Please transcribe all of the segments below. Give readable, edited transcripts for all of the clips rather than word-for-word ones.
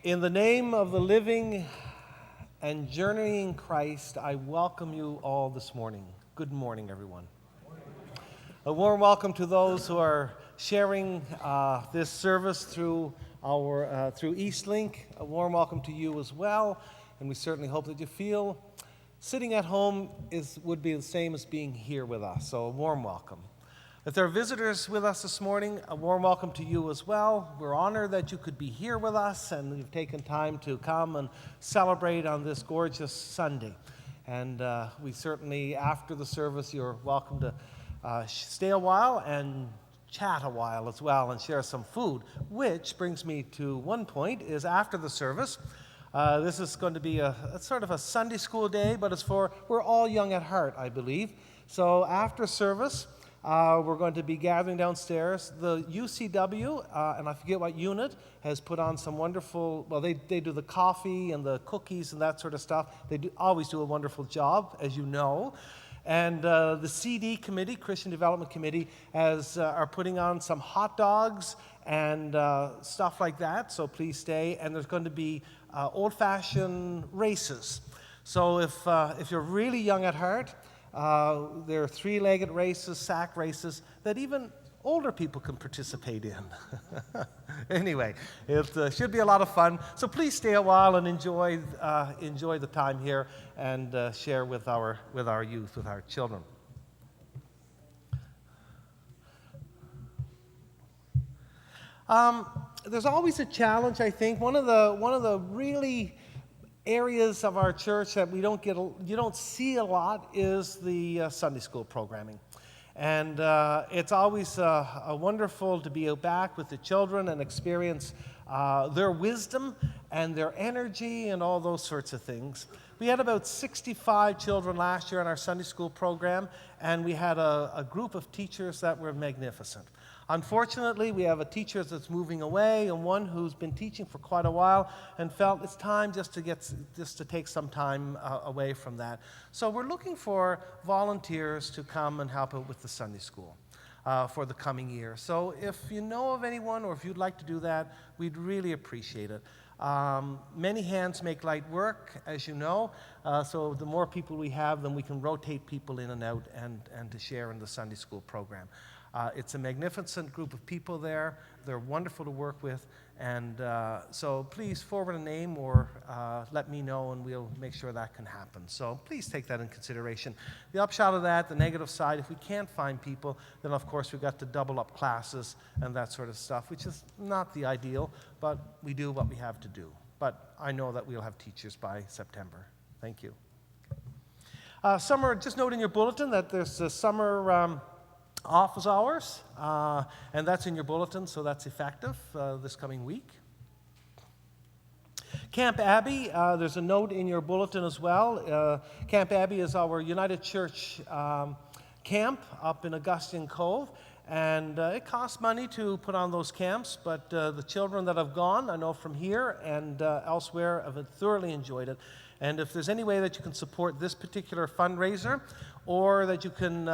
In the name of the living and journeying Christ, I welcome you all this morning. Good morning, everyone. A warm welcome to those who are sharing this service through Eastlink. A warm welcome to you as well, and we certainly hope that you feel sitting at home would be the same as being here with us. So a warm welcome. If there are visitors with us this morning, a warm welcome to you as well. We're honored that you could be here with us and you've taken time to come and celebrate on this gorgeous Sunday. And we certainly, after the service, you're welcome to stay a while and chat a while as well and share some food, which brings me to one point, is after the service. This is going to be a sort of a Sunday school day, but we're all young at heart, I believe. So after service, we're going to be gathering downstairs. The UCW, and I forget what unit, has put on some wonderful, well, they do the coffee and the cookies and that sort of stuff. They always do a wonderful job, as you know. And the CD committee, Christian Development Committee, are putting on some hot dogs and stuff like that, so please stay. And there's going to be old-fashioned races. So if you're really young at heart, there are three-legged races, sack races, that even older people can participate in. Anyway, it should be a lot of fun. So please stay a while and enjoy the time here and share with our youth, with our children. There's always a challenge, I think. One of the really areas of our church that you don't see a lot is the Sunday school programming. And it's always wonderful to be back with the children and experience their wisdom and their energy and all those sorts of things. We had about 65 children last year in our Sunday school program, and we had a group of teachers that were magnificent. Unfortunately, we have a teacher that's moving away and one who's been teaching for quite a while and felt it's time just to take some time away from that. So we're looking for volunteers to come and help out with the Sunday school for the coming year. So if you know of anyone or if you'd like to do that, we'd really appreciate it. Many hands make light work, as you know, so the more people we have, then we can rotate people in and out and to share in the Sunday school program. It's a magnificent group of people there. They're wonderful to work with. And so please forward a name or let me know and we'll make sure that can happen. So please take that in consideration. The upshot of that, the negative side, if we can't find people, then of course we've got to double up classes and that sort of stuff, which is not the ideal, but we do what we have to do. But I know that we'll have teachers by September. Thank you. Summer, just note in your bulletin that there's a summer office hours, and that's in your bulletin, so that's effective this coming week. Camp Abbey, there's a note in your bulletin as well. Camp Abbey is our United Church camp up in Augustine Cove, and it costs money to put on those camps, but the children that have gone, I know from here and elsewhere, have thoroughly enjoyed it. And if there's any way that you can support this particular fundraiser or that you can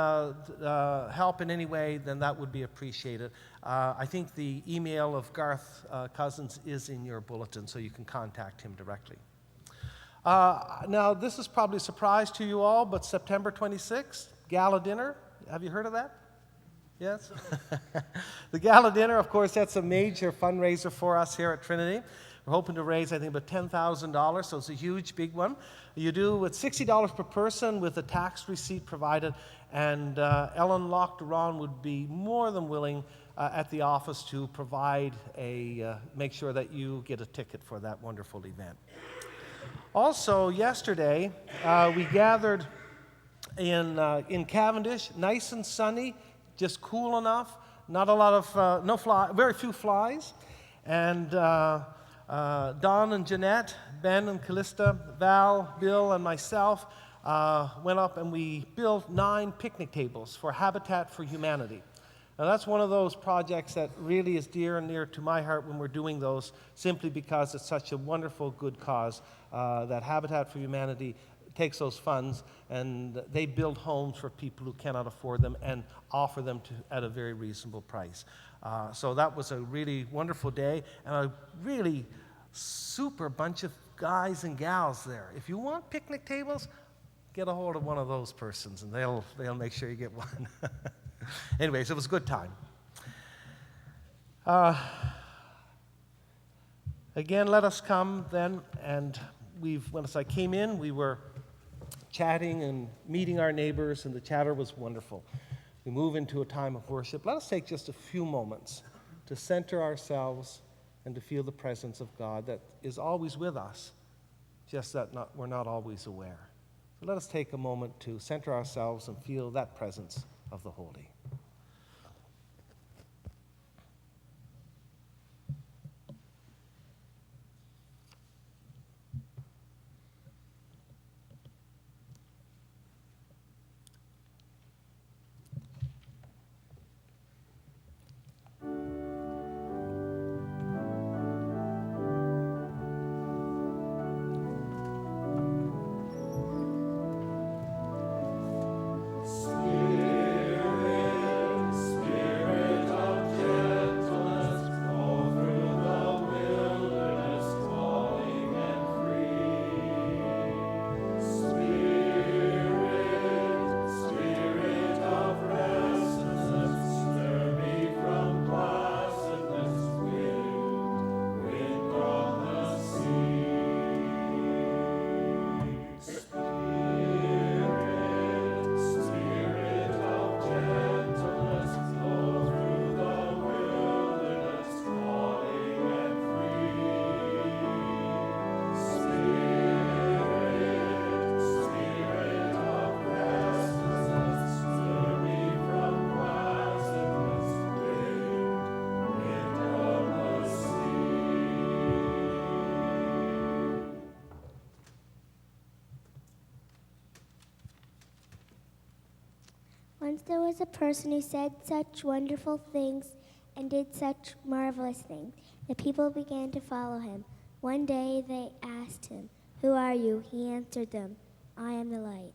help in any way, then that would be appreciated. I think the email of Garth Cousins is in your bulletin, so you can contact him directly. Now, this is probably a surprise to you all, but September 26th, gala dinner. Have you heard of that? Yes? The gala dinner, of course, that's a major fundraiser for us here at Trinity. We're hoping to raise, I think, about $10,000, so it's a huge, big one. You do with $60 per person with a tax receipt provided, and Ellen Lochderon would be more than willing at the office to provide make sure that you get a ticket for that wonderful event. Also, yesterday, we gathered in Cavendish, nice and sunny, just cool enough, not a lot of, very few flies, and Don and Jeanette, Ben and Callista, Val, Bill, and myself went up and we built 9 picnic tables for Habitat for Humanity. Now that's one of those projects that really is dear and near to my heart when we're doing those, simply because it's such a wonderful, good cause that Habitat for Humanity takes those funds and they build homes for people who cannot afford them and offer them at a very reasonable price. So that was a really wonderful day, and I really super bunch of guys and gals there. If you want picnic tables, get a hold of one of those persons, and they'll make sure you get one. Anyways, it was a good time. Again, let us come then, and as I came in, we were chatting and meeting our neighbors, and the chatter was wonderful. We move into a time of worship. Let us take just a few moments to center ourselves and to feel the presence of God that is always with us, just that we're not always aware. So let us take a moment to center ourselves and feel that presence of the Holy. Once there was a person who said such wonderful things and did such marvelous things. The people began to follow him. One day they asked him, "Who are you?" He answered them, "I am the light."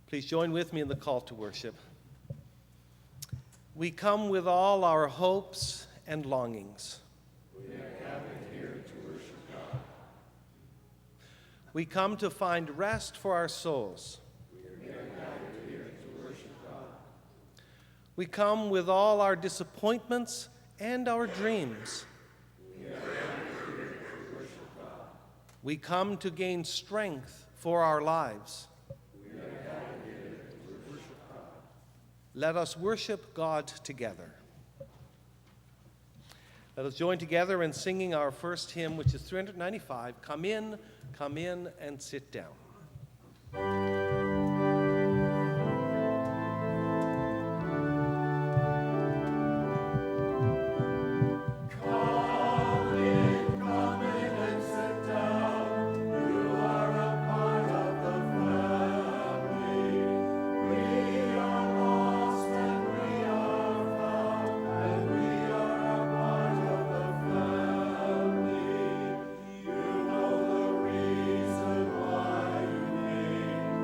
Please join with me in the call to worship. We come with all our hopes and longings. We are gathered here to worship God. We come to find rest for our souls. We are gathered here to worship God. We come with all our disappointments and our dreams. We are gathered here to worship God. We come to gain strength for our lives. Let us worship God together. Let us join together in singing our first hymn, which is 395, Come in, and sit down. You know the reason why you came.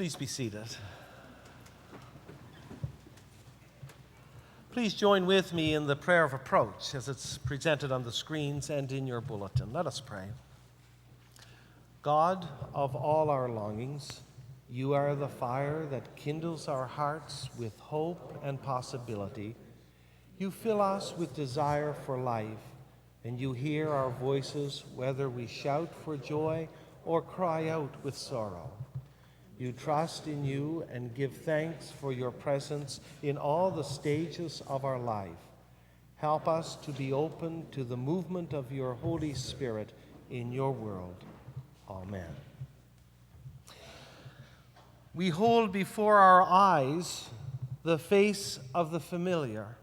Please be seated. Please join with me in the prayer of approach as it's presented on the screens and in your bulletin. Let us pray. God of all our longings, you are the fire that kindles our hearts with hope and possibility. You fill us with desire for life, and you hear our voices whether we shout for joy or cry out with sorrow. You trust in you and give thanks for your presence in all the stages of our life. Help us to be open to the movement of your Holy Spirit in your world. Amen. We hold before our eyes the face of the familiar.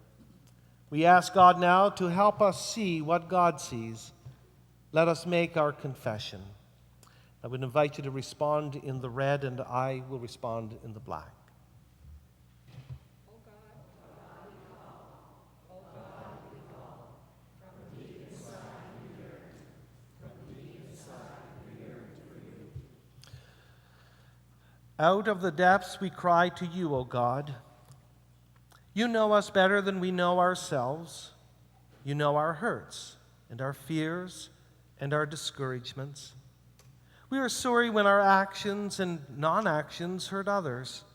We ask God now to help us see what God sees. Let us make our confession. I would invite you to respond in the red, and I will respond in the black. Out of the depths we cry to you, O God. You know us better than we know ourselves. You know our hurts and our fears and our discouragements. We are sorry when our actions and non-actions hurt others.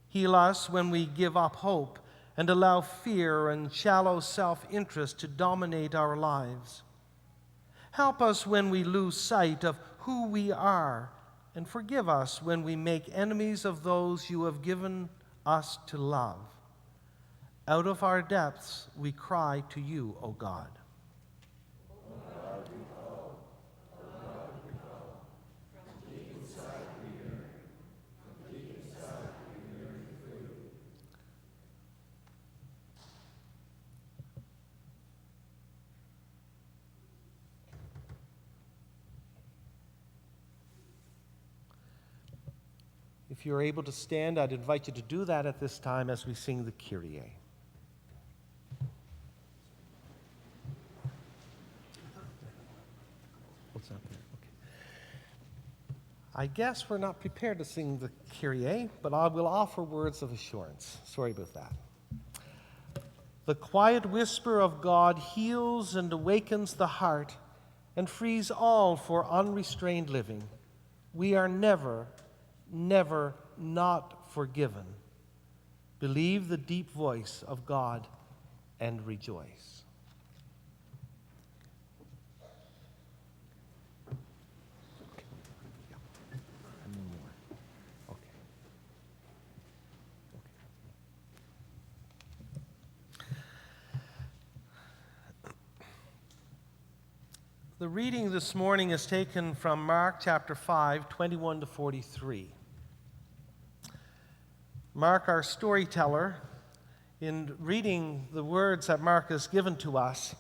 Heal us when we give up hope and allow fear and shallow self-interest to dominate our lives. Help us when we lose sight of who we are, and forgive us when we make enemies of those you have given us to love. Out of our depths we cry to you, O God. If you're able to stand, I'd invite you to do that at this time as we sing the Kyrie. What's up there? Okay. I guess we're not prepared to sing the Kyrie, but I will offer words of assurance. Sorry about that. The quiet whisper of God heals and awakens the heart and frees all for unrestrained living. We are never not forgiven. Believe the deep voice of God and rejoice. Okay. Yeah. And one more. Okay. The reading this morning is taken from Mark chapter 5, 21 to 43. Mark, our storyteller, in reading the words that Mark has given to us,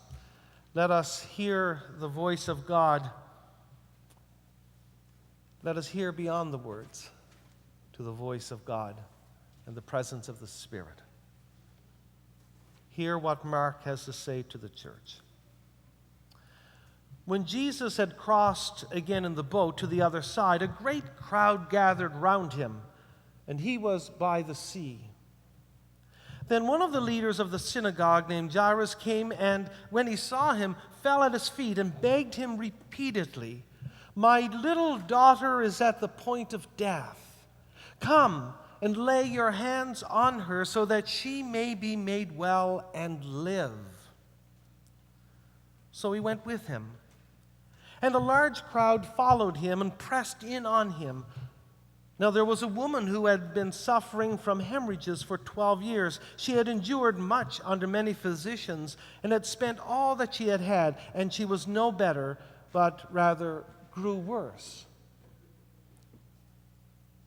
let us hear the voice of God. Let us hear beyond the words to the voice of God and the presence of the Spirit. Hear what Mark has to say to the church. When Jesus had crossed again in the boat to the other side, a great crowd gathered round him, and he was by the sea. Then one of the leaders of the synagogue named Jairus came, and when he saw him, fell at his feet and begged him repeatedly, "My little daughter is at the point of death. Come and lay your hands on her so that she may be made well and live." So he went with him. And a large crowd followed him and pressed in on him. Now there was a woman who had been suffering from hemorrhages for 12 years. She had endured much under many physicians and had spent all that she had, and she was no better, but rather grew worse.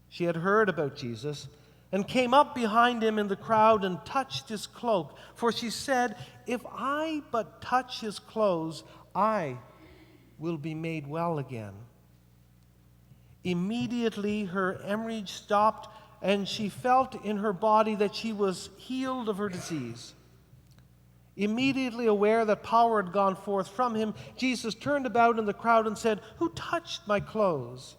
She had heard about Jesus and came up behind him in the crowd and touched his cloak, for she said, "If I but touch his clothes, I will be made well again." Immediately her hemorrhage stopped, and she felt in her body that she was healed of her disease. Immediately aware that power had gone forth from him, Jesus turned about in the crowd and said, "Who touched my clothes?"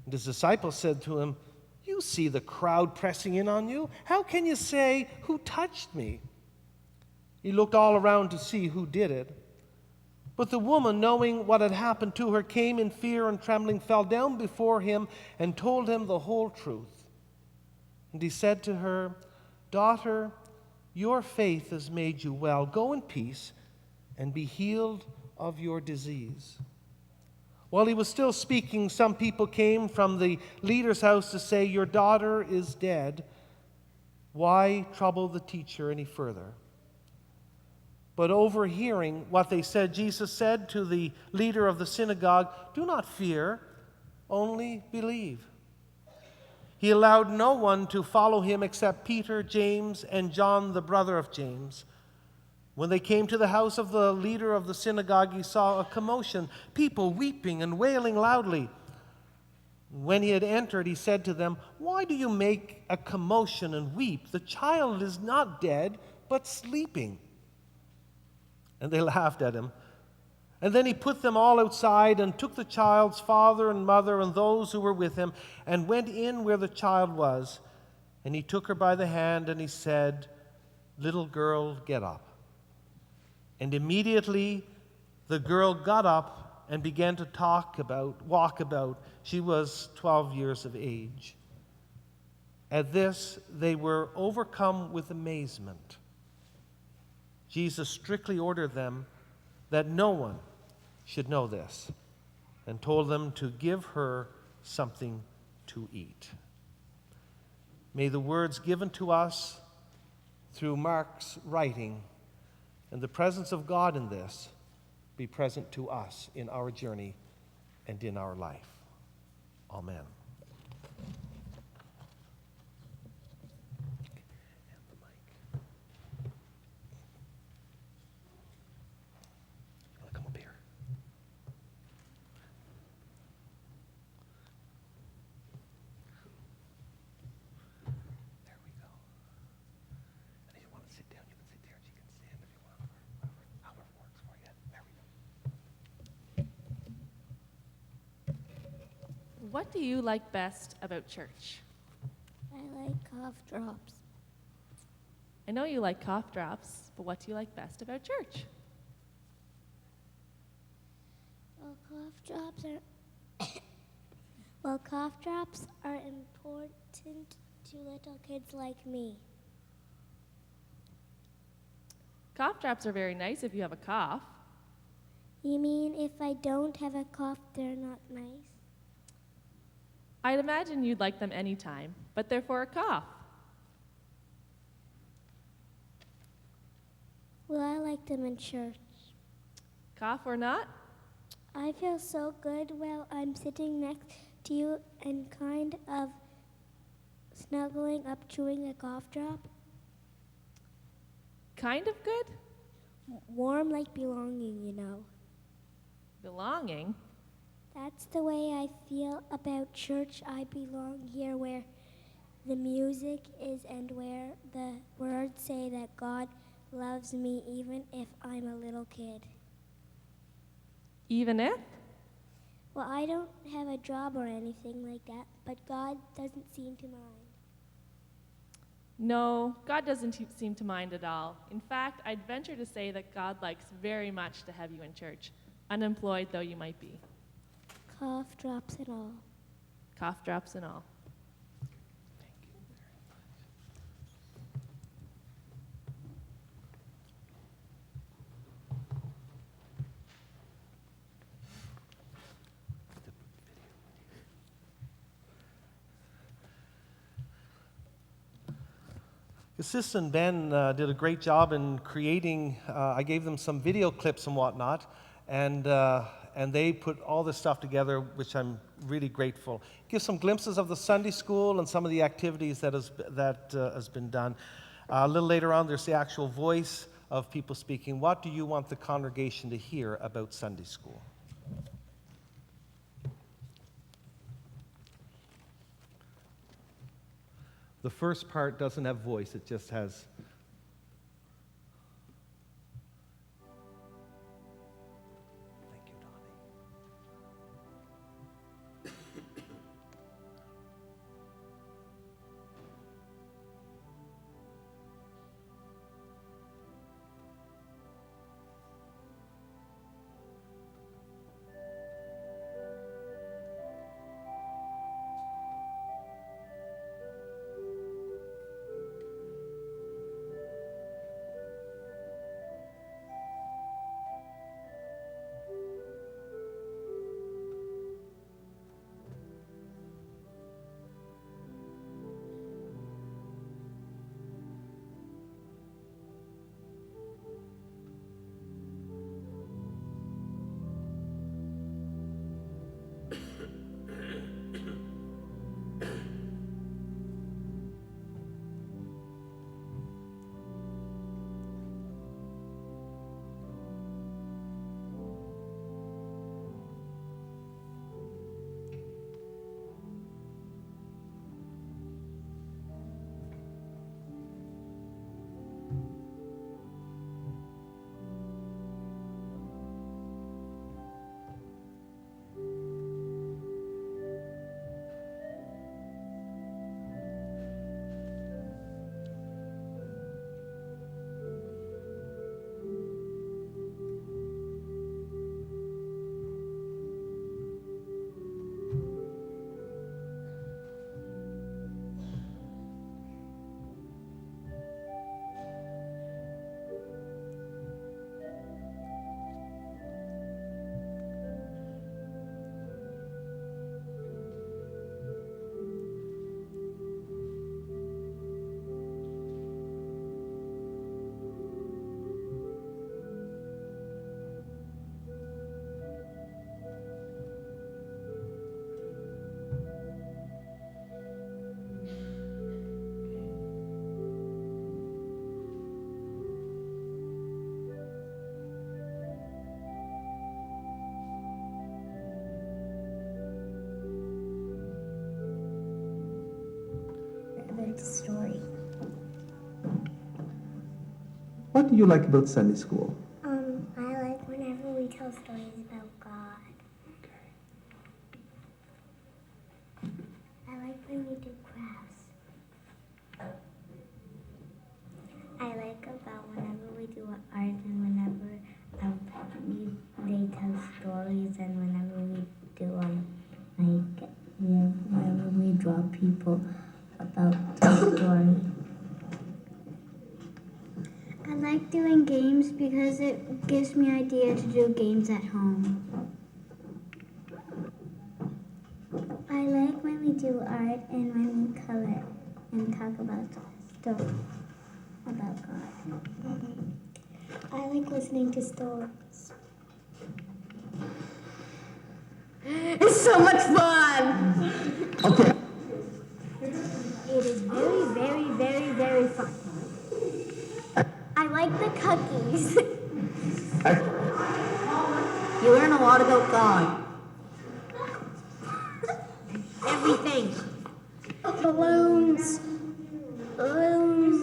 And his disciples said to him, "You see the crowd pressing in on you. How can you say, 'Who touched me?'" He looked all around to see who did it. But the woman, knowing what had happened to her, came in fear and trembling, fell down before him, and told him the whole truth. And he said to her, "Daughter, your faith has made you well. Go in peace and be healed of your disease." While he was still speaking, some people came from the leader's house to say, "Your daughter is dead. Why trouble the teacher any further?" But overhearing what they said, Jesus said to the leader of the synagogue, "Do not fear, only believe." He allowed no one to follow him except Peter, James, and John, the brother of James. When they came to the house of the leader of the synagogue, he saw a commotion, people weeping and wailing loudly. When he had entered, he said to them, "Why do you make a commotion and weep? The child is not dead, but sleeping." And they laughed at him. And then he put them all outside and took the child's father and mother and those who were with him and went in where the child was. And he took her by the hand and he said, "Little girl, get up." And immediately the girl got up and began to walk about. She was 12 years of age. At this, they were overcome with amazement. Jesus strictly ordered them that no one should know this, and told them to give her something to eat. May the words given to us through Mark's writing and the presence of God in this be present to us in our journey and in our life. Amen. What do you like best about church? I like cough drops. I know you like cough drops, but what do you like best about church? Well, cough drops are important to little kids like me. Cough drops are very nice if you have a cough. You mean if I don't have a cough, they're not nice? I'd imagine you'd like them anytime, but they're for a cough. Well, I like them in church. Cough or not? I feel so good while I'm sitting next to you and kind of snuggling up, chewing a cough drop. Kind of good? Warm like belonging, you know. Belonging? That's the way I feel about church. I belong here where the music is and where the words say that God loves me even if I'm a little kid. Even if? Well, I don't have a job or anything like that, but God doesn't seem to mind. No, God doesn't seem to mind at all. In fact, I'd venture to say that God likes very much to have you in church, unemployed though you might be. Cough drops and all. Cough drops and all. Assistant Ben did a great job in creating, I gave them some video clips and whatnot, and they put all this stuff together, which I'm really grateful. Give some glimpses of the Sunday school and some of the activities that has been done. A little later on, there's the actual voice of people speaking. What do you want the congregation to hear about Sunday school? The first part doesn't have voice, it just has. Thank you, Donnie. the story. What do you like about Sunday school? I like whenever we tell stories about God. I like when we do crafts. I like about whenever we do art and whenever they tell stories and whenever we do whenever we draw people about the story. I like doing games because it gives me idea to do games at home. I like when we do art and when we color and talk about stuff about God. I like listening to stories. It's so much fun! Okay. It is very, very, very, very fun. I like the cookies. You learn a lot about God. Everything. Balloons. Learning.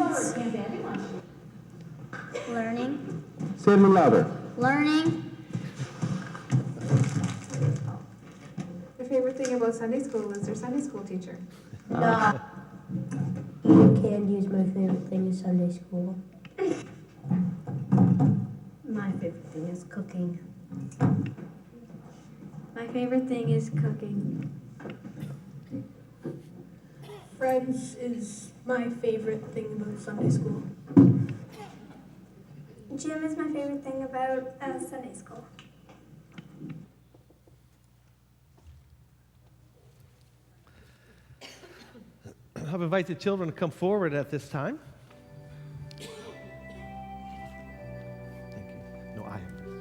Say it a little louder. Learning. My favorite thing about Sunday school is their Sunday school teacher. Eating candy is my favorite thing in Sunday school. My favorite thing is cooking. My favorite thing is cooking. Friends is my favorite thing about Sunday school. Gym is my favorite thing about Sunday school. I'll invite the children to come forward at this time. Thank you. No, I have this.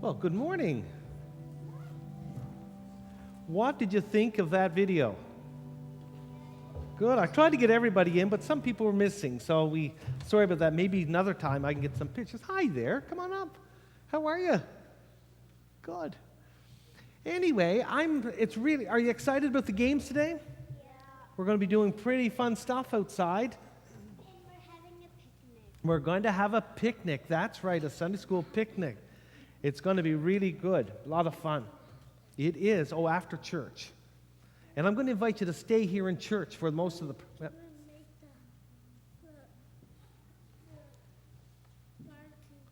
Well, good morning. What did you think of that video? Good. I tried to get everybody in, but some people were missing, so sorry about that. Maybe another time I can get some pictures. Hi there. Come on up. How are you? Good. Anyway, are you excited about the games today? Yeah. We're going to be doing pretty fun stuff outside. And we're having a picnic. We're going to have a picnic. That's right, a Sunday school picnic. It's going to be really good. A lot of fun. It is. Oh, after church. And I'm going to invite you to stay here in church for most of the...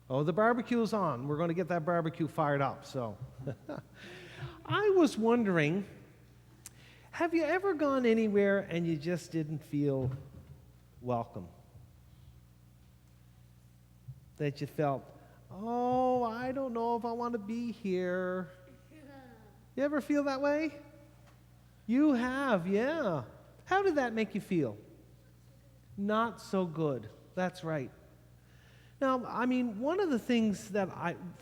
Oh, the barbecue's on. We're going to get that barbecue fired up. So, I was wondering, have you ever gone anywhere and you just didn't feel welcome? That you felt, oh, I don't know if I want to be here. You ever feel that way? You have, yeah. How did that make you feel? Not so good. That's right. Now, I mean, one of the things that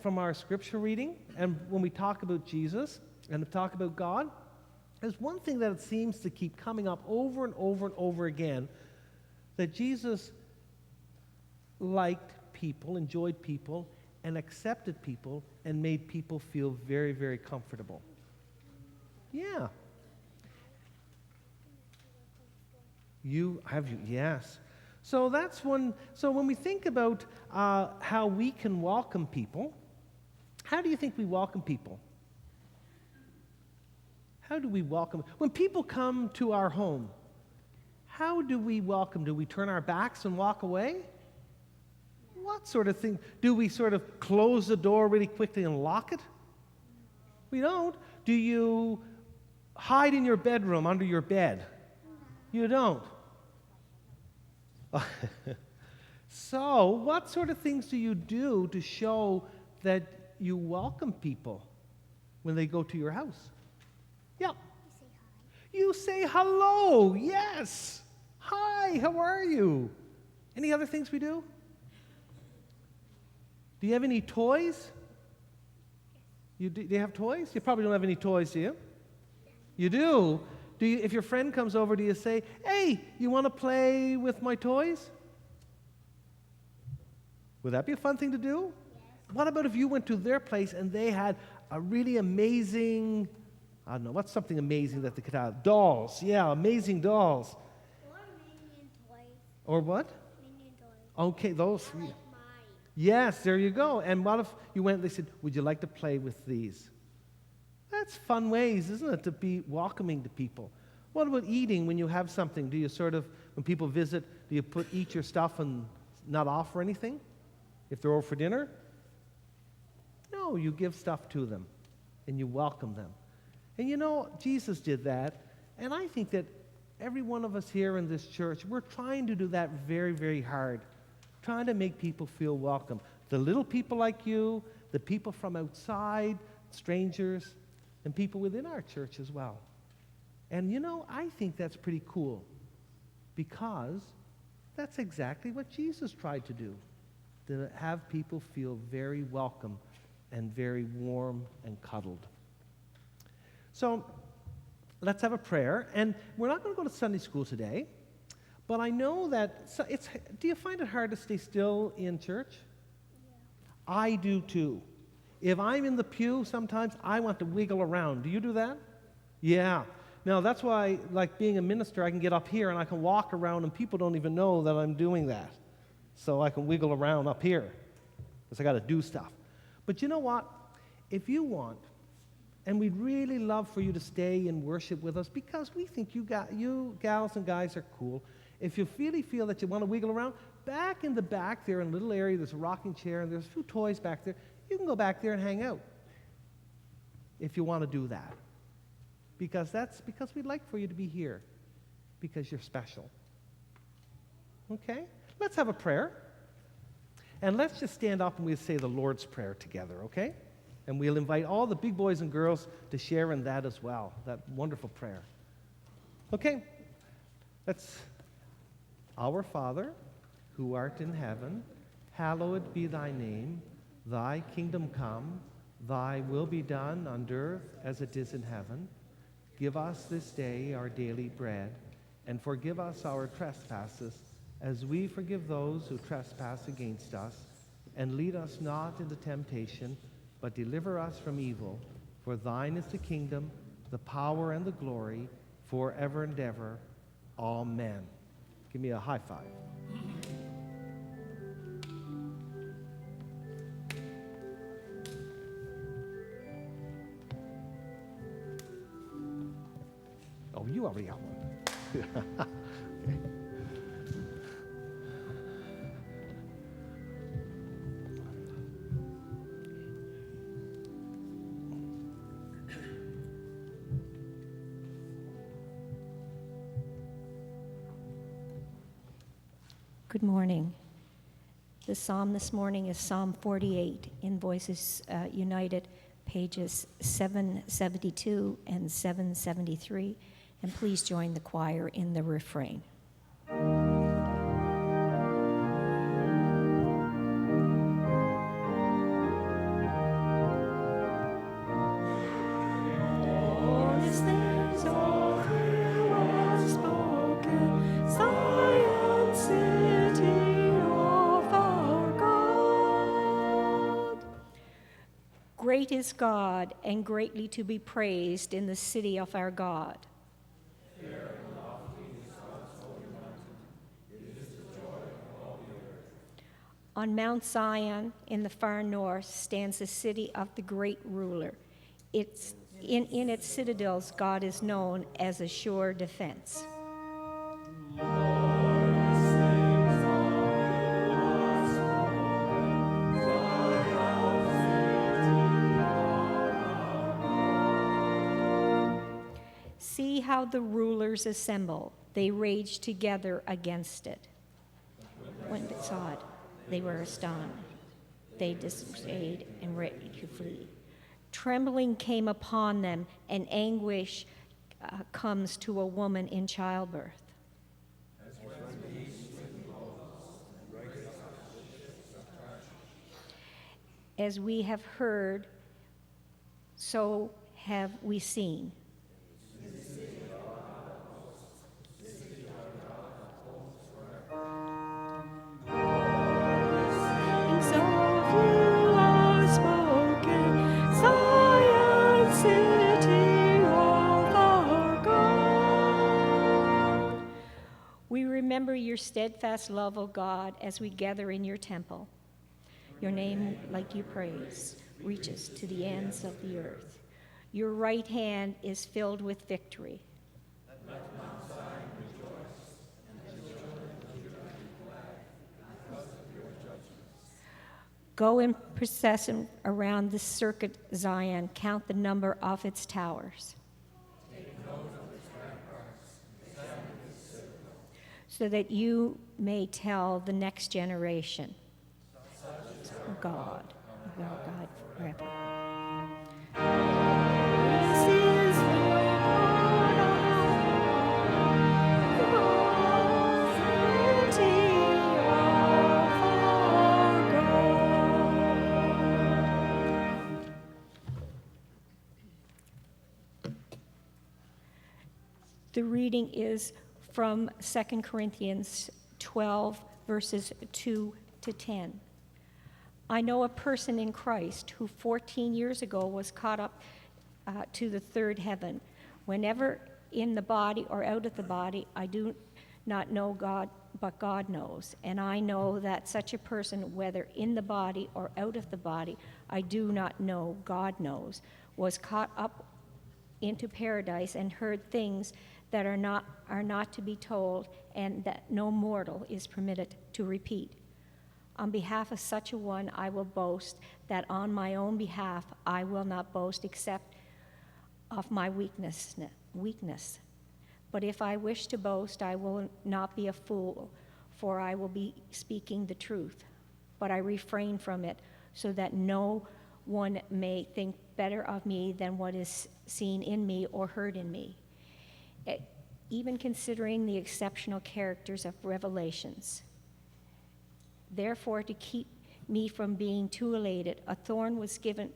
from our scripture reading, and when we talk about Jesus and talk about God, is one thing that it seems to keep coming up over and over and over again, that Jesus liked people, enjoyed people, and accepted people, and made people feel very, very comfortable. Yeah. Yes. So that's one. So when we think about how we can welcome people, how do you think we welcome people? How do we welcome? When people come to our home, how do we welcome? Do we turn our backs and walk away? What sort of thing? Do we sort of close the door really quickly and lock it? We don't. Do you hide in your bedroom under your bed? You don't. So, what sort of things do you do to show that you welcome people when they go to your house? Yeah. You say hello. Yes. Hi, how are you? Any other things we do? Do you have any toys? Do you have toys? You probably don't have any toys, do you? You do? If your friend comes over, do you say, hey, you want to play with my toys? Would that be a fun thing to do? Yes. What about if you went to their place and they had a really amazing, I don't know, what's something amazing that they could have? Dolls. Yeah, amazing dolls. Or minion toys. Or what? Minion toys. Okay, those. I like mine. Yes, there you go. And what if you went and they said, would you like to play with these? That's fun ways, isn't it, to be welcoming to people. What about eating when you have something? Do you sort of, when people visit, do you eat your stuff and not offer anything? If they're over for dinner? No, you give stuff to them and you welcome them. And you know, Jesus did that. And I think that every one of us here in this church, we're trying to do that very, very hard. Trying to make people feel welcome. The little people like you, the people from outside, strangers, and people within our church as well. And you know, I think that's pretty cool because that's exactly what Jesus tried to do, to have people feel very welcome and very warm and cuddled. So let's have a prayer. And we're not going to go to Sunday school today, but I know that do you find it hard to stay still in church? Yeah. I do too. If I'm in the pew, sometimes I want to wiggle around. Do you do that? Yeah. Now, that's why, like being a minister, I can get up here and I can walk around and people don't even know that I'm doing that. So I can wiggle around up here because I got to do stuff. But you know what? If you want, and we'd really love for you to stay and worship with us because we think you gals and guys are cool. If you really feel that you want to wiggle around, back in the back there in a little area, there's a rocking chair and there's a few toys back there. You can go back there and hang out if you want to do that. Because we'd like for you to be here because you're special. Okay? Let's have a prayer. And let's just stand up and we'll say the Lord's Prayer together, okay? And we'll invite all the big boys and girls to share in that as well, that wonderful prayer. Okay? Our Father, who art in heaven, hallowed be thy name. Thy kingdom come, thy will be done on earth as it is in heaven. Give us this day our daily bread, and forgive us our trespasses, as we forgive those who trespass against us. And lead us not into temptation, but deliver us from evil. For thine is the kingdom, the power, and the glory, forever and ever. Amen. Give me a high five. Oh, you already got one. Okay. Good morning. The psalm this morning is Psalm 48 in Voices United, pages 772 and 773. And please join the choir in the refrain. Great is God, and greatly to be praised in the city of our God. On Mount Zion, in the far north, stands the city of the great ruler. In its citadels, God is known as a sure defense. See how the rulers assemble. They rage together against it. When they saw it, they were astonished. They dismayed and ready to flee. Trembling came upon them, and anguish comes to a woman in childbirth. As we have heard, so have we seen. remember your steadfast love, O God, as we gather in your temple. Your name, like you praise, reaches to the ends of the earth. Your right hand is filled with victory. Go in procession around the circuit Zion, count the number of its towers. So that you may tell the next generation. God, our God forever. This is the God of Almighty, of our God. The reading is from 2 Corinthians 12, verses 2 to 10. I know a person in Christ who 14 years ago was caught up to the third heaven. Whenever in the body or out of the body, I do not know God, but God knows. And I know that such a person, whether in the body or out of the body, I do not know, God knows, was caught up into paradise and heard things that are not to be told, and that no mortal is permitted to repeat. On behalf of such a one, I will boast that on my own behalf I will not boast except of my weakness. But if I wish to boast, I will not be a fool, for I will be speaking the truth. But I refrain from it, so that no one may think better of me than what is seen in me or heard in me. Even considering the exceptional characters of Revelations. Therefore, to keep me from being too elated, a thorn was given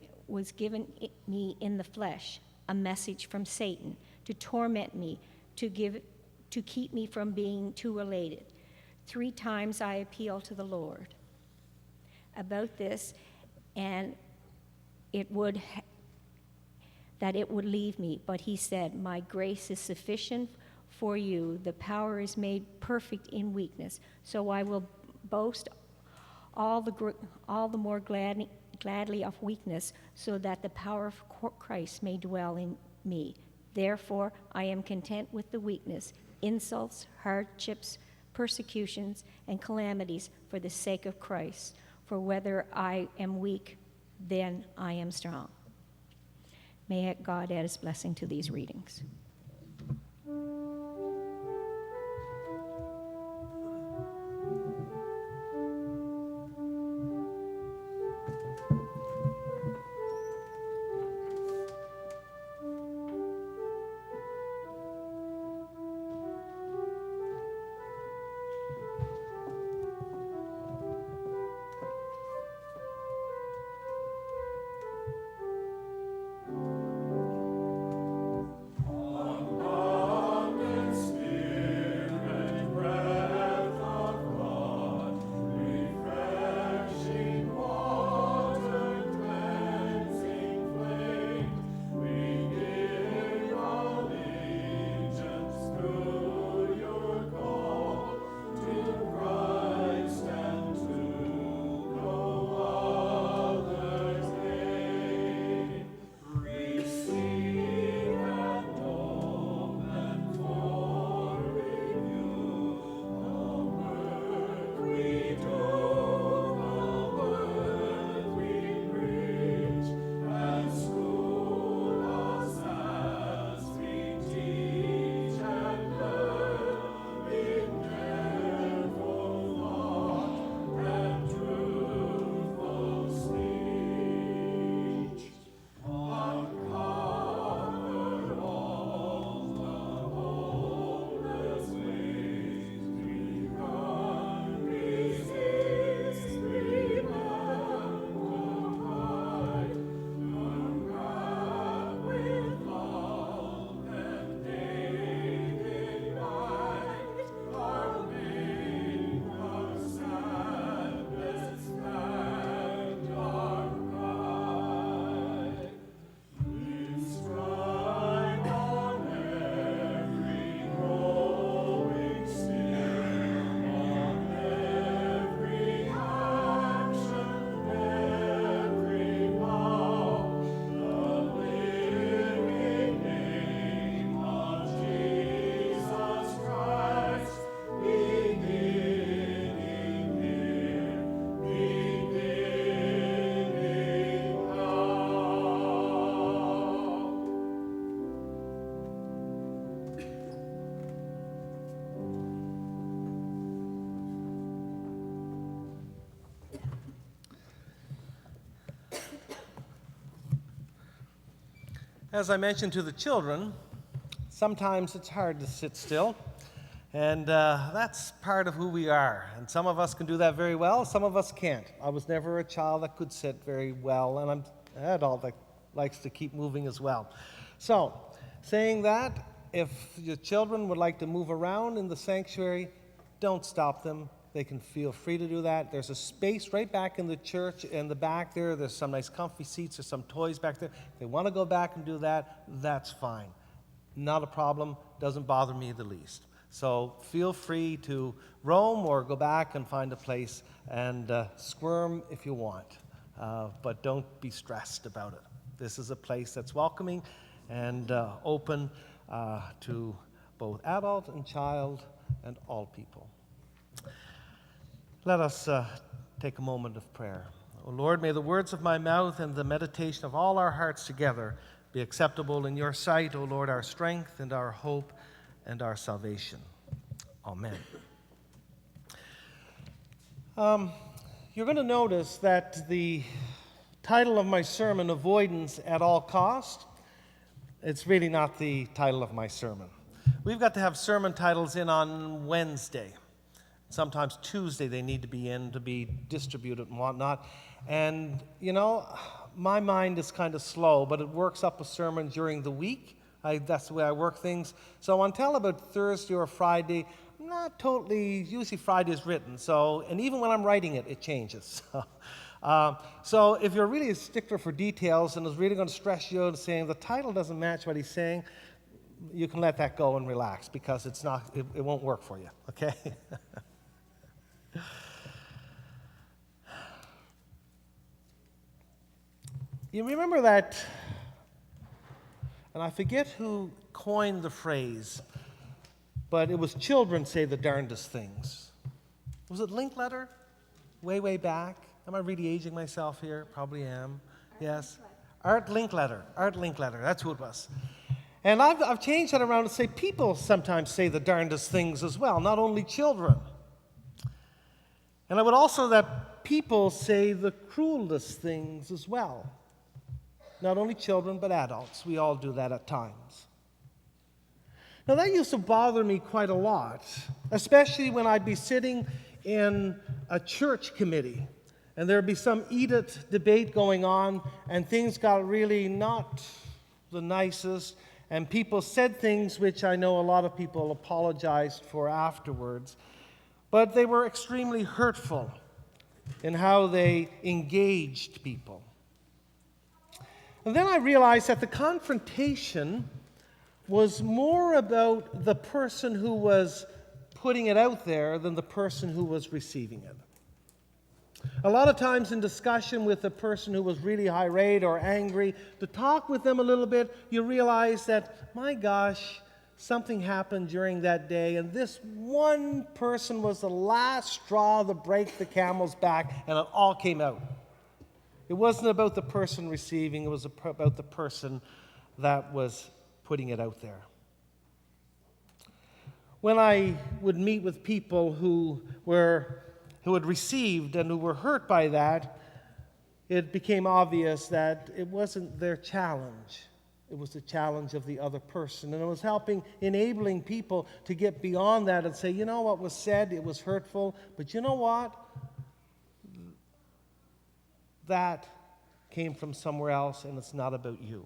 me in the flesh, a message from Satan to torment me, to keep me from being too elated. 3 times I appealed to the Lord about this, and that it would leave me. But he said, my grace is sufficient for you. The power is made perfect in weakness. So I will boast all the more gladly of weakness, so that the power of Christ may dwell in me. Therefore, I am content with the weakness, insults, hardships, persecutions, and calamities for the sake of Christ. For whether I am weak, then I am strong. May God add his blessing to these readings. Amen. As I mentioned to the children, sometimes it's hard to sit still, and that's part of who we are. And some of us can do that very well, some of us can't. I was never a child that could sit very well, and I'm an adult that likes to keep moving as well. So, saying that, if your children would like to move around in the sanctuary, don't stop them. They can feel free to do that. There's a space right back in the church in the back there. There's some nice comfy seats. There's some toys back there. If they want to go back and do that, that's fine. Not a problem. Doesn't bother me the least. So feel free to roam or go back and find a place and squirm if you want. But don't be stressed about it. This is a place that's welcoming and open to both adult and child and all people. Let us take a moment of prayer. O Lord, may the words of my mouth and the meditation of all our hearts together be acceptable in your sight, O Lord, our strength and our hope and our salvation. Amen. You're going to notice that the title of my sermon, Avoidance at All Cost, it's really not the title of my sermon. We've got to have sermon titles in on Wednesday. Sometimes Tuesday they need to be in to be distributed and whatnot. And, you know, my mind is kind of slow, but it works up a sermon during the week. That's the way I work things. So until about Thursday or Friday, I'm not totally, usually Friday is written. So, and even when I'm writing it, it changes. So if you're really a stickler for details and is really going to stress you out saying the title doesn't match what he's saying, you can let that go and relax because it's not, it won't work for you, okay? You remember that, and I forget who coined the phrase, but it was children say the darndest things. Was it Linkletter? Way back? Am I really aging myself here? Probably am. Yes. Art Linkletter. That's who it was. And I've changed that around to say people sometimes say the darndest things as well, not only children. And I would also that people say the cruelest things as well. Not only children, but adults. We all do that at times. Now, that used to bother me quite a lot, especially when I'd be sitting in a church committee, and there'd be some heated debate going on, and things got really not the nicest, and people said things which I know a lot of people apologized for afterwards, but they were extremely hurtful in how they engaged people. And then I realized that the confrontation was more about the person who was putting it out there than the person who was receiving it. A lot of times in discussion with a person who was really irate or angry, to talk with them a little bit, you realize that, my gosh, something happened during that day, and this one person was the last straw to break the camel's back, and it all came out. It wasn't about the person receiving, it was about the person that was putting it out there. When I would meet with people who had received and who were hurt by that, it became obvious that it wasn't their challenge. It was the challenge of the other person. And it was enabling people to get beyond that and say, you know what was said, it was hurtful, but you know what? That came from somewhere else, and it's not about you.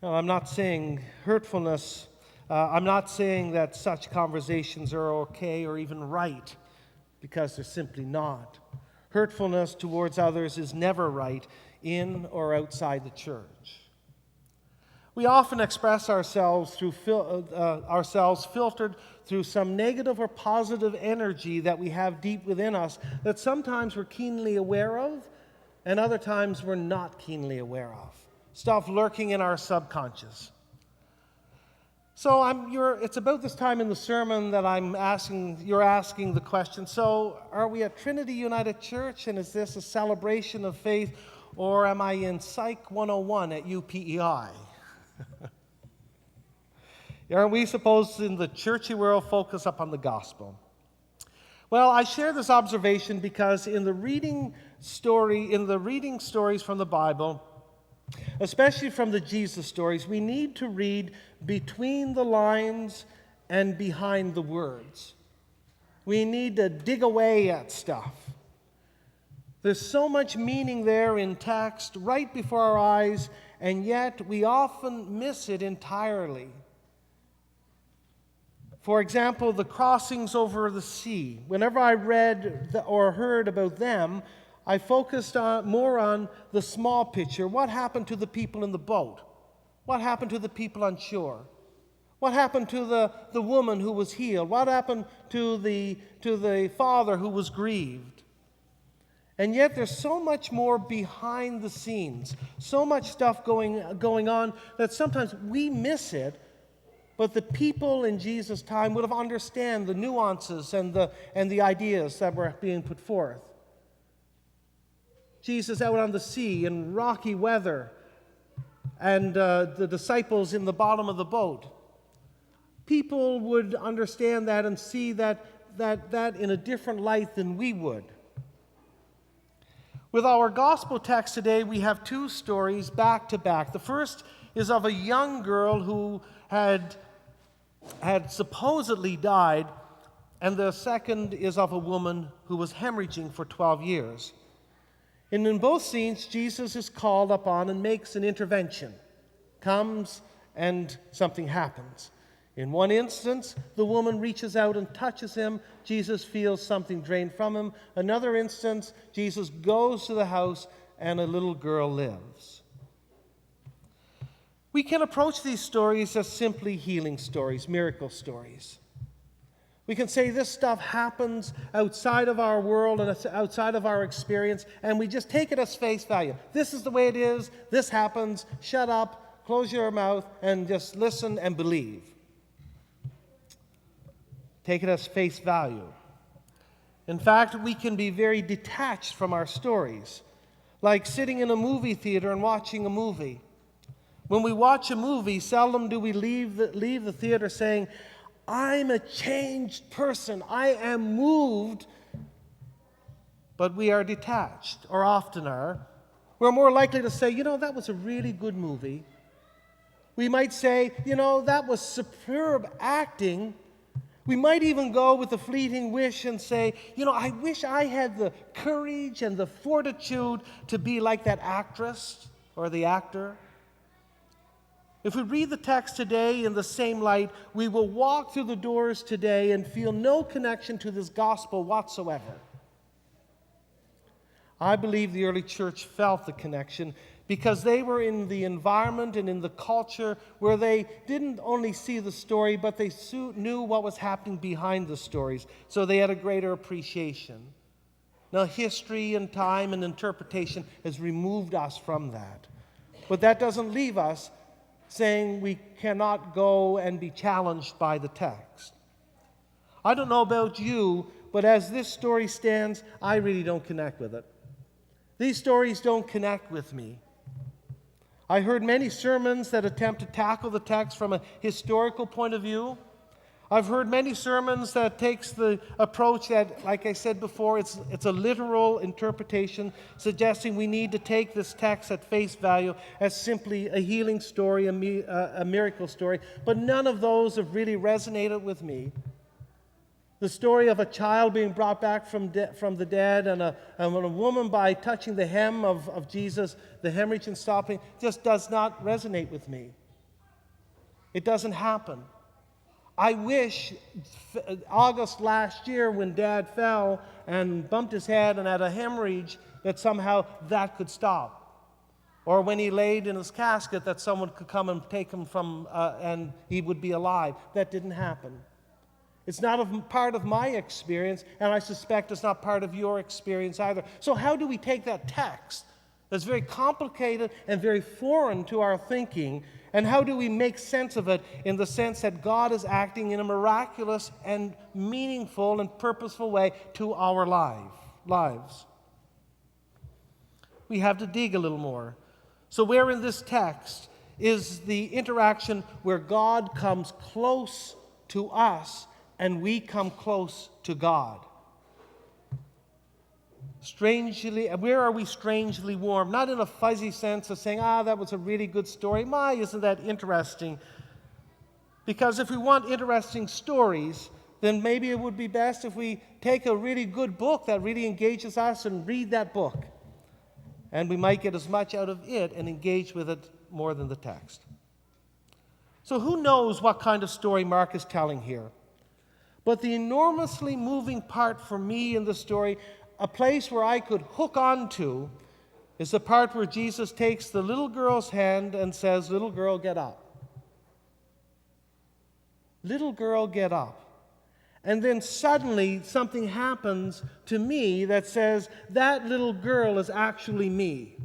Now, I'm not saying hurtfulness, I'm not saying that such conversations are okay or even right, because they're simply not. Hurtfulness towards others is never right, in or outside the church. We often express ourselves filtered through some negative or positive energy that we have deep within us that sometimes we're keenly aware of and other times we're not keenly aware of. Stuff lurking in our subconscious. So it's about this time in the sermon that you're asking the question, so are we at Trinity United Church, and is this a celebration of faith, or am I in Psych 101 at UPEI? Aren't we supposed in the churchy world focus up on the gospel? Well, I share this observation because in the reading stories from the Bible, especially from the Jesus stories, we need to read between the lines and behind the words. We need to dig away at stuff. There's so much meaning there in text right before our eyes, and yet we often miss it entirely. For example, the crossings over the sea. Whenever I read or heard about them, I focused more on the small picture. What happened to the people in the boat? What happened to the people on shore? What happened to the woman who was healed? What happened to the father who was grieved? And yet there's so much more behind the scenes, so much stuff going on that sometimes we miss it, but the people in Jesus' time would have understood the nuances and the ideas that were being put forth. Jesus out on the sea in rocky weather, and the disciples in the bottom of the boat. People would understand that and see that in a different light than we would. With our gospel text today, we have two stories back to back. The first is of a young girl who had supposedly died, and the second is of a woman who was hemorrhaging for 12 years. And in both scenes, Jesus is called upon and makes an intervention, comes and something happens. In one instance, the woman reaches out and touches him. Jesus feels something drained from him. Another instance, Jesus goes to the house and a little girl lives. We can approach these stories as simply healing stories, miracle stories. We can say this stuff happens outside of our world and outside of our experience, and we just take it as face value. This is the way it is. This happens. Shut up, close your mouth, and just listen and believe. Take it as face value. In fact, we can be very detached from our stories, like sitting in a movie theater and watching a movie. When we watch a movie, seldom do we leave the theater saying, I'm a changed person, I am moved, but we are detached, or often are. We're more likely to say, that was a really good movie. We might say, that was superb acting. We might even go with a fleeting wish and say, I wish I had the courage and the fortitude to be like that actress or the actor. If we read the text today in the same light, we will walk through the doors today and feel no connection to this gospel whatsoever. I believe the early church felt the connection because they were in the environment and in the culture where they didn't only see the story, but they knew what was happening behind the stories, so they had a greater appreciation. Now, history and time and interpretation has removed us from that. But that doesn't leave us saying we cannot go and be challenged by the text. I don't know about you, but as this story stands, I really don't connect with it. These stories don't connect with me. I heard many sermons that attempt to tackle the text from a historical point of view. I've heard many sermons that takes the approach that, like I said before, it's a literal interpretation, suggesting we need to take this text at face value as simply a healing story, a miracle story. But none of those have really resonated with me. The story of a child being brought back from the dead and a woman, by touching the hem of Jesus, the hemorrhage and stopping, just does not resonate with me. It doesn't happen. I wish August last year, when Dad fell and bumped his head and had a hemorrhage, that somehow that could stop. Or when he laid in his casket, that someone could come and take him and he would be alive. That didn't happen. It's not a part of my experience, and I suspect it's not part of your experience either. So how do we take that text that's very complicated and very foreign to our thinking, and how do we make sense of it in the sense that God is acting in a miraculous and meaningful and purposeful way to our lives? We have to dig a little more. So where in this text is the interaction where God comes close to us and we come close to God? Where are we strangely warm? Not in a fuzzy sense of saying, that was a really good story. My, isn't that interesting? Because if we want interesting stories, then maybe it would be best if we take a really good book that really engages us and read that book. And we might get as much out of it and engage with it more than the text. So who knows what kind of story Mark is telling here? But the enormously moving part for me in the story, a place where I could hook on to, is the part where Jesus takes the little girl's hand and says, "Little girl, get up." Little girl, get up. And then suddenly something happens to me that says, that little girl is actually me.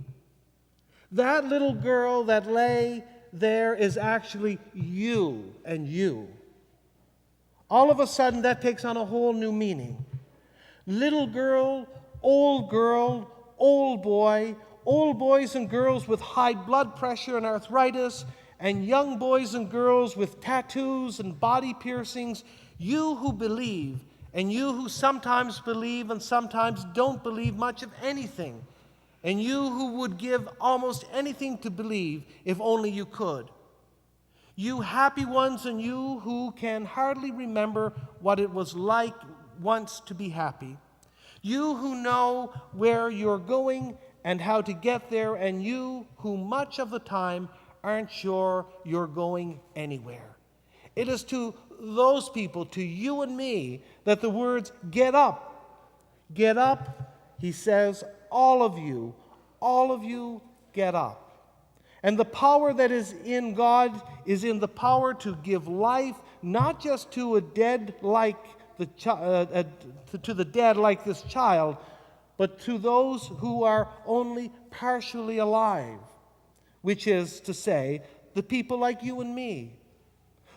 That little girl that lay there is actually you and you. All of a sudden, that takes on a whole new meaning. Little girl, old boy, old boys and girls with high blood pressure and arthritis, and young boys and girls with tattoos and body piercings, you who believe, and you who sometimes believe and sometimes don't believe much of anything, and you who would give almost anything to believe if only you could. You happy ones and you who can hardly remember what it was like once to be happy. You who know where you're going and how to get there, and you who much of the time aren't sure you're going anywhere. It is to those people, to you and me, that the words get up, he says, all of you get up. And the power that is in God is in the power to give life, not just to a dead like to the dead like this child, but to those who are only partially alive, which is to say, the people like you and me,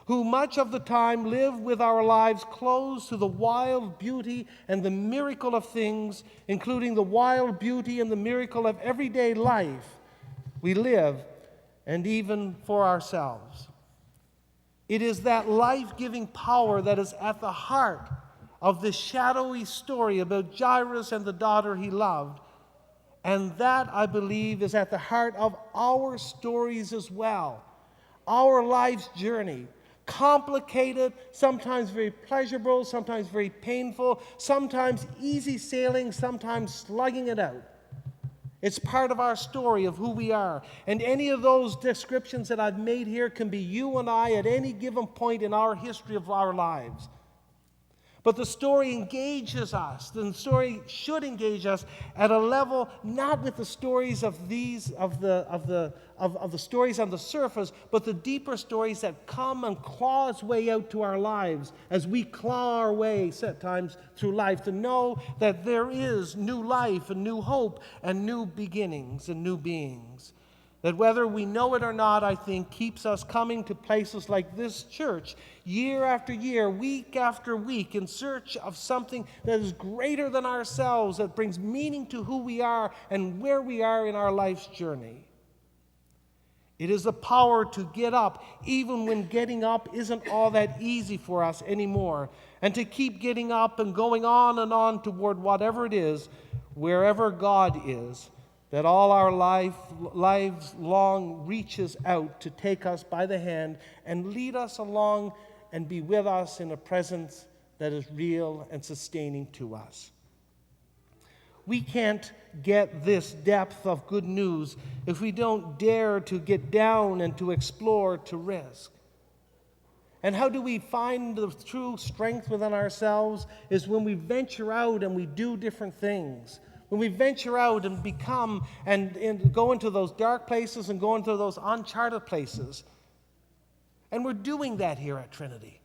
who much of the time live with our lives closed to the wild beauty and the miracle of things, including the wild beauty and the miracle of everyday life we live, and even for ourselves. It is that life-giving power that is at the heart of this shadowy story about Jairus and the daughter he loved. And that, I believe, is at the heart of our stories as well. Our life's journey. Complicated, sometimes very pleasurable, sometimes very painful, sometimes easy sailing, sometimes slugging it out. It's part of our story of who we are. And any of those descriptions that I've made here can be you and I at any given point in our history of our lives. But the story engages us. The story should engage us at a level not with the stories of the stories on the surface, but the deeper stories that come and claw its way out to our lives as we claw our way at times through life, to know that there is new life and new hope and new beginnings and new beings. That whether we know it or not, I think, keeps us coming to places like this church year after year, week after week, in search of something that is greater than ourselves, that brings meaning to who we are and where we are in our life's journey. It is the power to get up, even when getting up isn't all that easy for us anymore, and to keep getting up and going on toward whatever it is, wherever God is, that all our lives long reaches out to take us by the hand and lead us along and be with us in a presence that is real and sustaining to us. We can't get this depth of good news if we don't dare to get down and to explore, to risk. And how do we find the true strength within ourselves? Is when we venture out and we do different things. When we venture out and become and go into those dark places and go into those uncharted places. And we're doing that here at Trinity.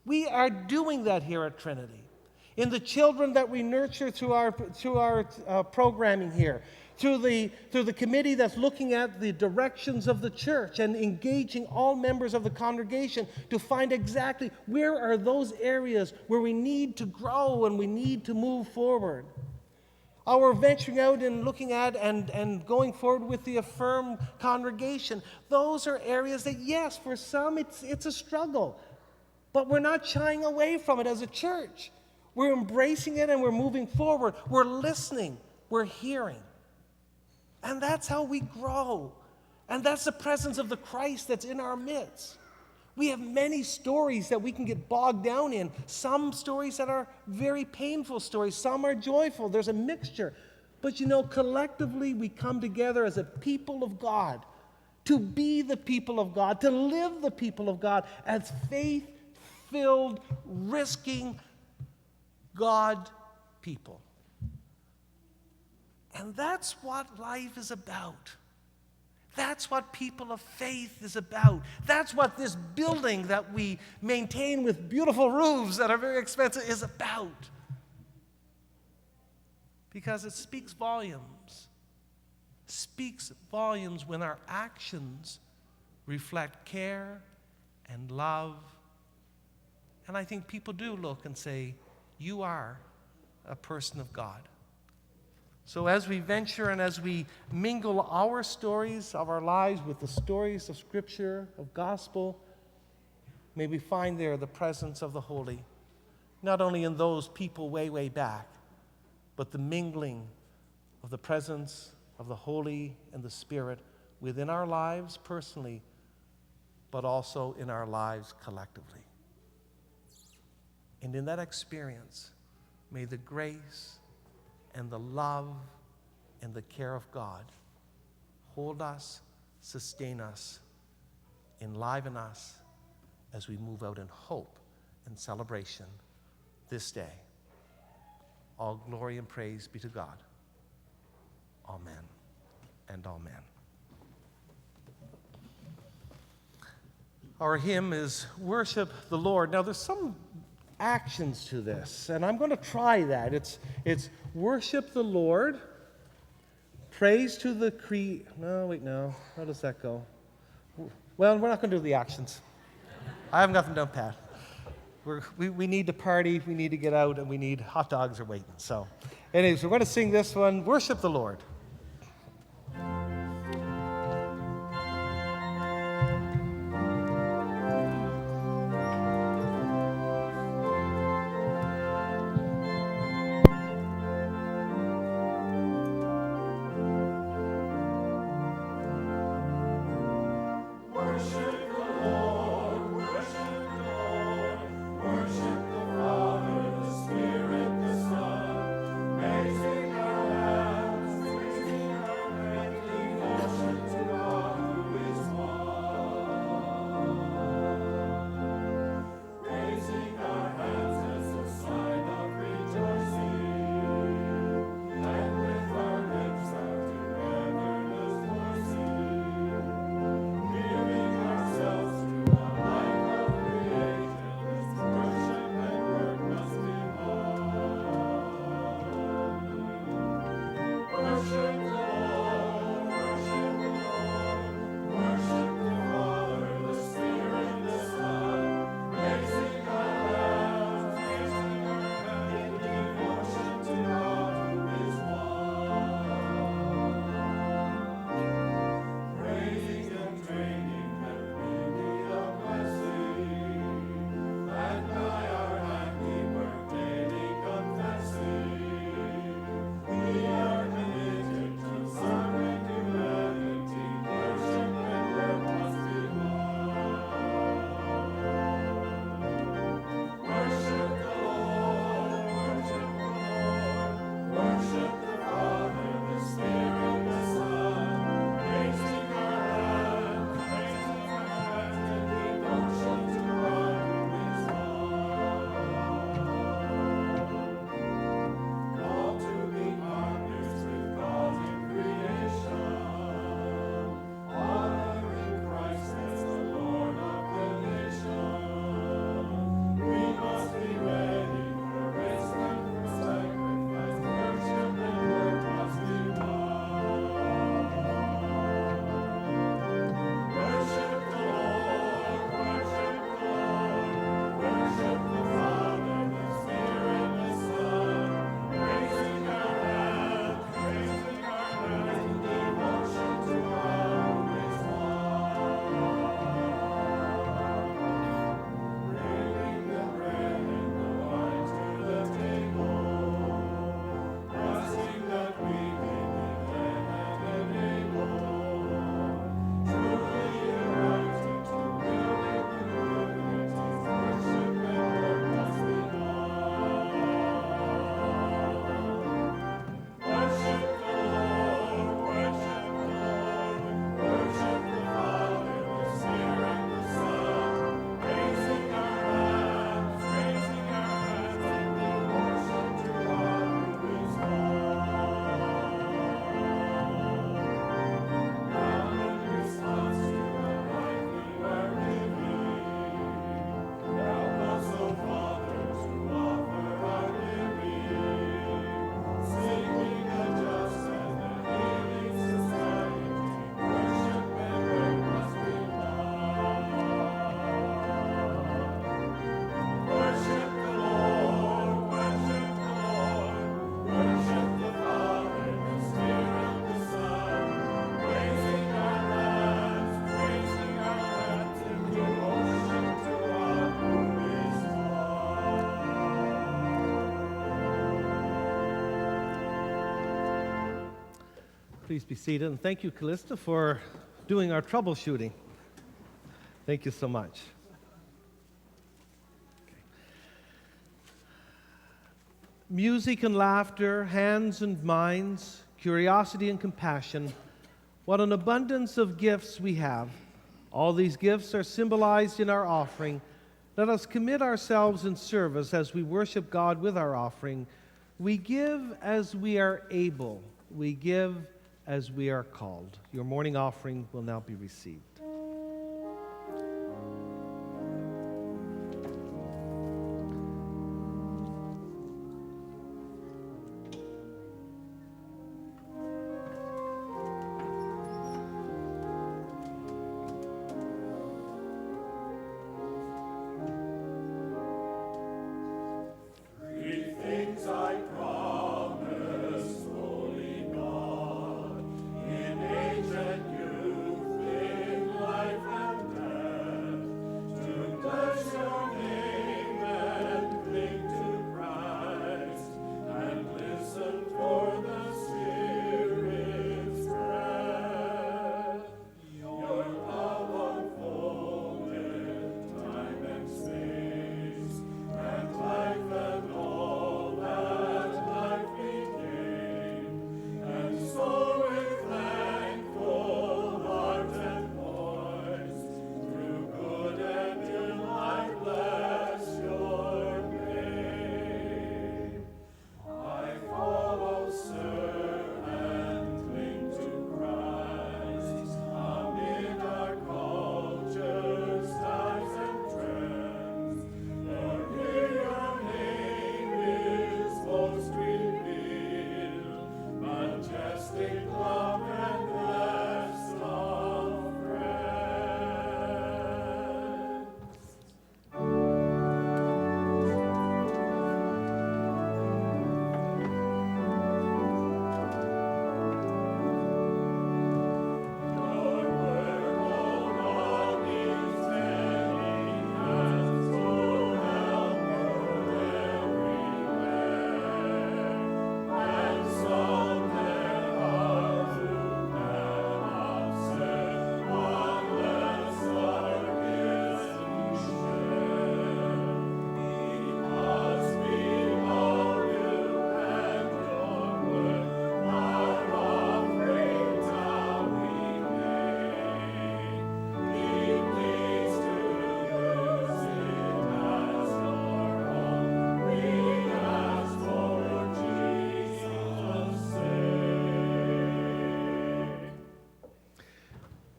We are doing that here at Trinity. In the children that we nurture through our programming here, through the committee that's looking at the directions of the church and engaging all members of the congregation to find exactly where are those areas where we need to grow and we need to move forward. Our venturing out and looking at and going forward with the Affirm congregation, those are areas that, yes, for some it's a struggle, but we're not shying away from it as a church. We're embracing it and we're moving forward. We're listening. we're hearing. And that's how we grow. And that's the presence of the Christ that's in our midst. We have many stories that we can get bogged down in. Some stories that are very painful stories. Some are joyful. There's a mixture. But collectively we come together as a people of God to be the people of God, to live the people of God as faith-filled, risking God people. And that's what life is about. That's what people of faith is about. That's what this building that we maintain with beautiful roofs that are very expensive is about. Because it speaks volumes. Speaks volumes when our actions reflect care and love. And I think people do look and say, you are a person of God. So as we venture and as we mingle our stories of our lives with the stories of Scripture, of gospel, may we find there the presence of the Holy, not only in those people way, way back, but the mingling of the presence of the Holy and the Spirit within our lives personally, but also in our lives collectively. And in that experience, may the grace and the love and the care of God hold us, sustain us, enliven us as we move out in hope and celebration this day. All glory and praise be to God. Amen and amen. Our hymn is Worship the Lord. Now there's some actions to this, and I'm going to try that. It's worship the Lord, praise to the no, how does that go? Well, we're not going to do the actions. I have nothing done, Pat. We need to party, we need to get out, and we need hot dogs are waiting. So anyways, we're going to sing this one, Worship the Lord. Worship the Father, the Spirit, the Son, raising our hands. Please be seated, and thank you, Callista, for doing our troubleshooting. Thank you so much. Music and laughter, hands and minds, curiosity and compassion. What an abundance of gifts we have. All these gifts are symbolized in our offering. Let us commit ourselves in service as we worship God with our offering. We give as we are able. We give as we are called. Your morning offering will now be received.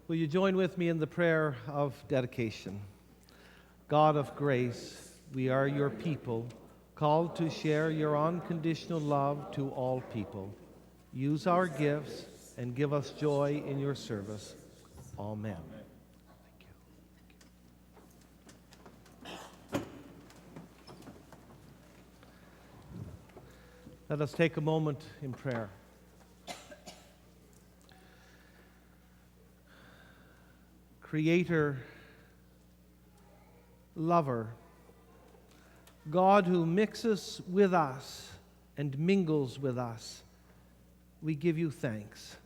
Will you join with me in the prayer of dedication? God of grace, we are your people, called to share your unconditional love to all people. Use our gifts and give us joy in your service. Amen. Thank you. Let us take a moment in prayer. Creator, lover, God who mixes with us and mingles with us, we give you thanks.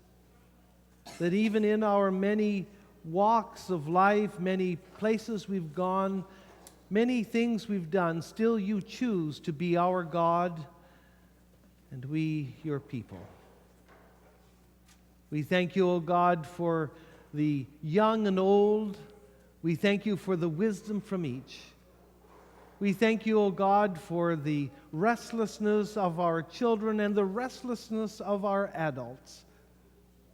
That even in our many walks of life, many places we've gone, many things we've done, still you choose to be our God and we your people. We thank you, O God, for the young and old. We thank you for the wisdom from each. We thank you, O God, for the restlessness of our children and the restlessness of our adults.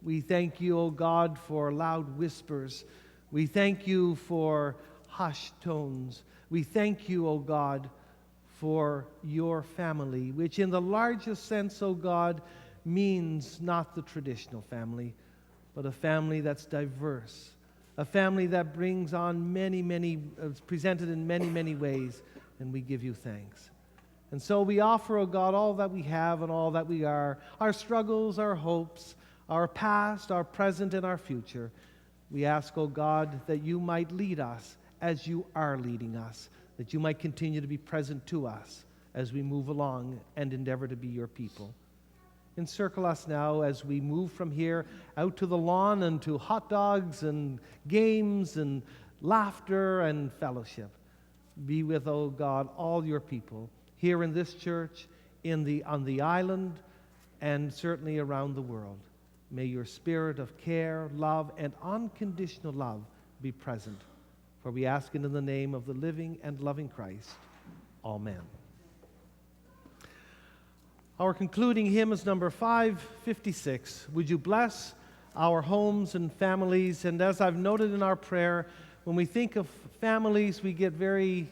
We thank you, O God, for loud whispers. We thank you for hushed tones. We thank you, O God, for your family, which in the largest sense, O God, means not the traditional family, but a family that's diverse, a family that brings on presented in many ways, and we give you thanks. And so we offer, O God, all that we have and all that we are, our struggles, our hopes, our past, our present, and our future. We ask, O God, that you might lead us as you are leading us, that you might continue to be present to us as we move along and endeavor to be your people. encircle us now as we move from here out to the lawn and to hot dogs and games and laughter and fellowship. Be with, oh God, all your people here in this church, on the island, and certainly around the world. May your spirit of care, love, and unconditional love be present. For we ask it in the name of the living and loving Christ. Amen. Our concluding hymn is number 556. Would you bless our homes and families? And as I've noted in our prayer, when we think of families, we get very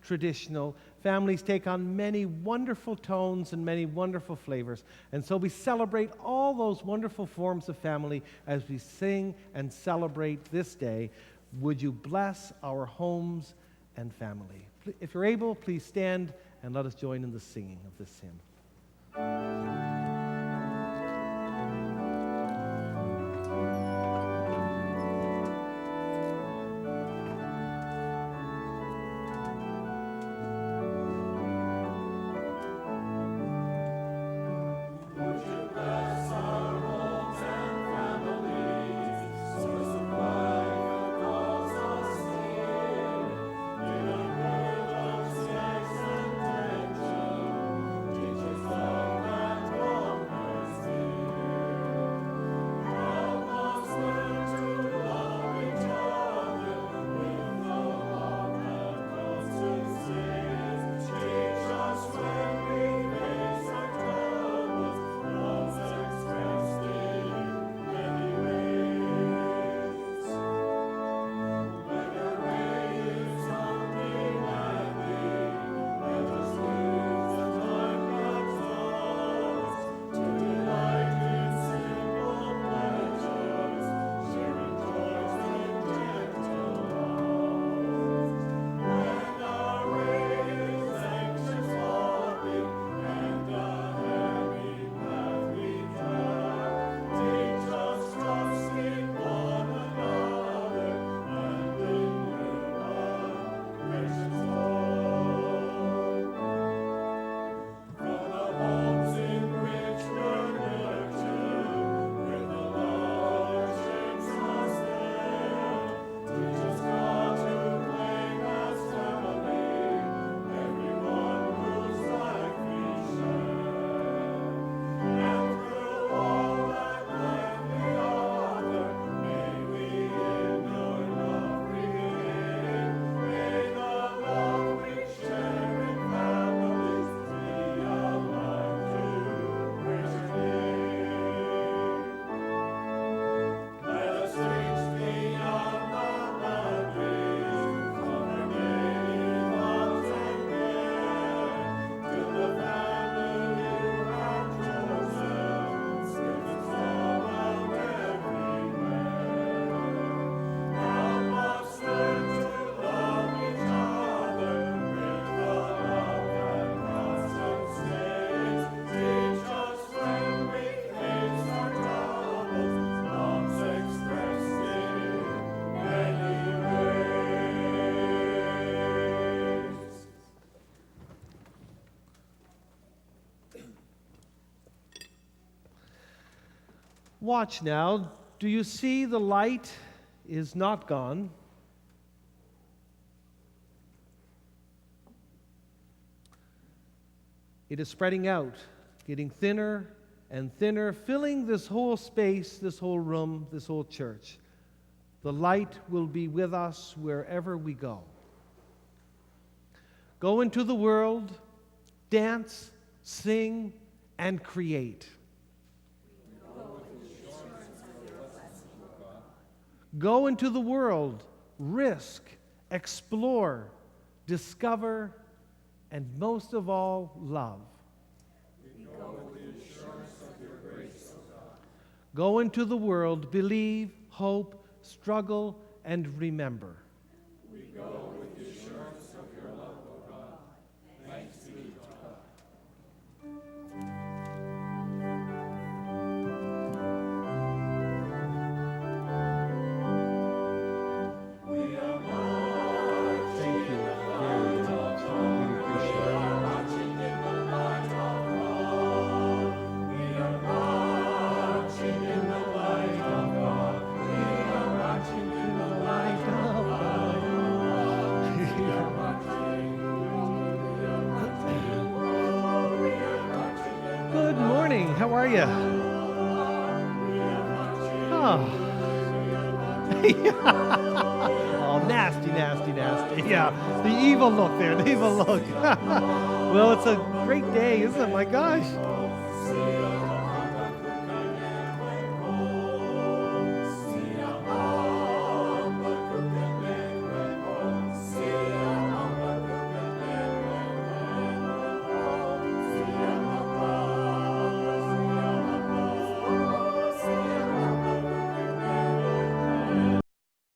traditional. Families take on many wonderful tones and many wonderful flavors. And so we celebrate all those wonderful forms of family as we sing and celebrate this day. Would you bless our homes and family? If you're able, please stand and let us join in the singing of this hymn. Watch now. Do you see the light is not gone? It is spreading out, getting thinner and thinner, filling this whole space, this whole room, this whole church. The light will be with us wherever we go. Go into the world, dance, sing, and create. Go into the world, risk, explore, discover, and most of all, love. We go with the assurance of your grace, O God. Go into the world, believe, hope, struggle, and remember. We go with the assurance of your love, O God. Thanks be to God. are you? Oh. Oh, nasty, nasty, nasty. Yeah, the evil look there, the evil look. Well, it's a great day, isn't it? My gosh.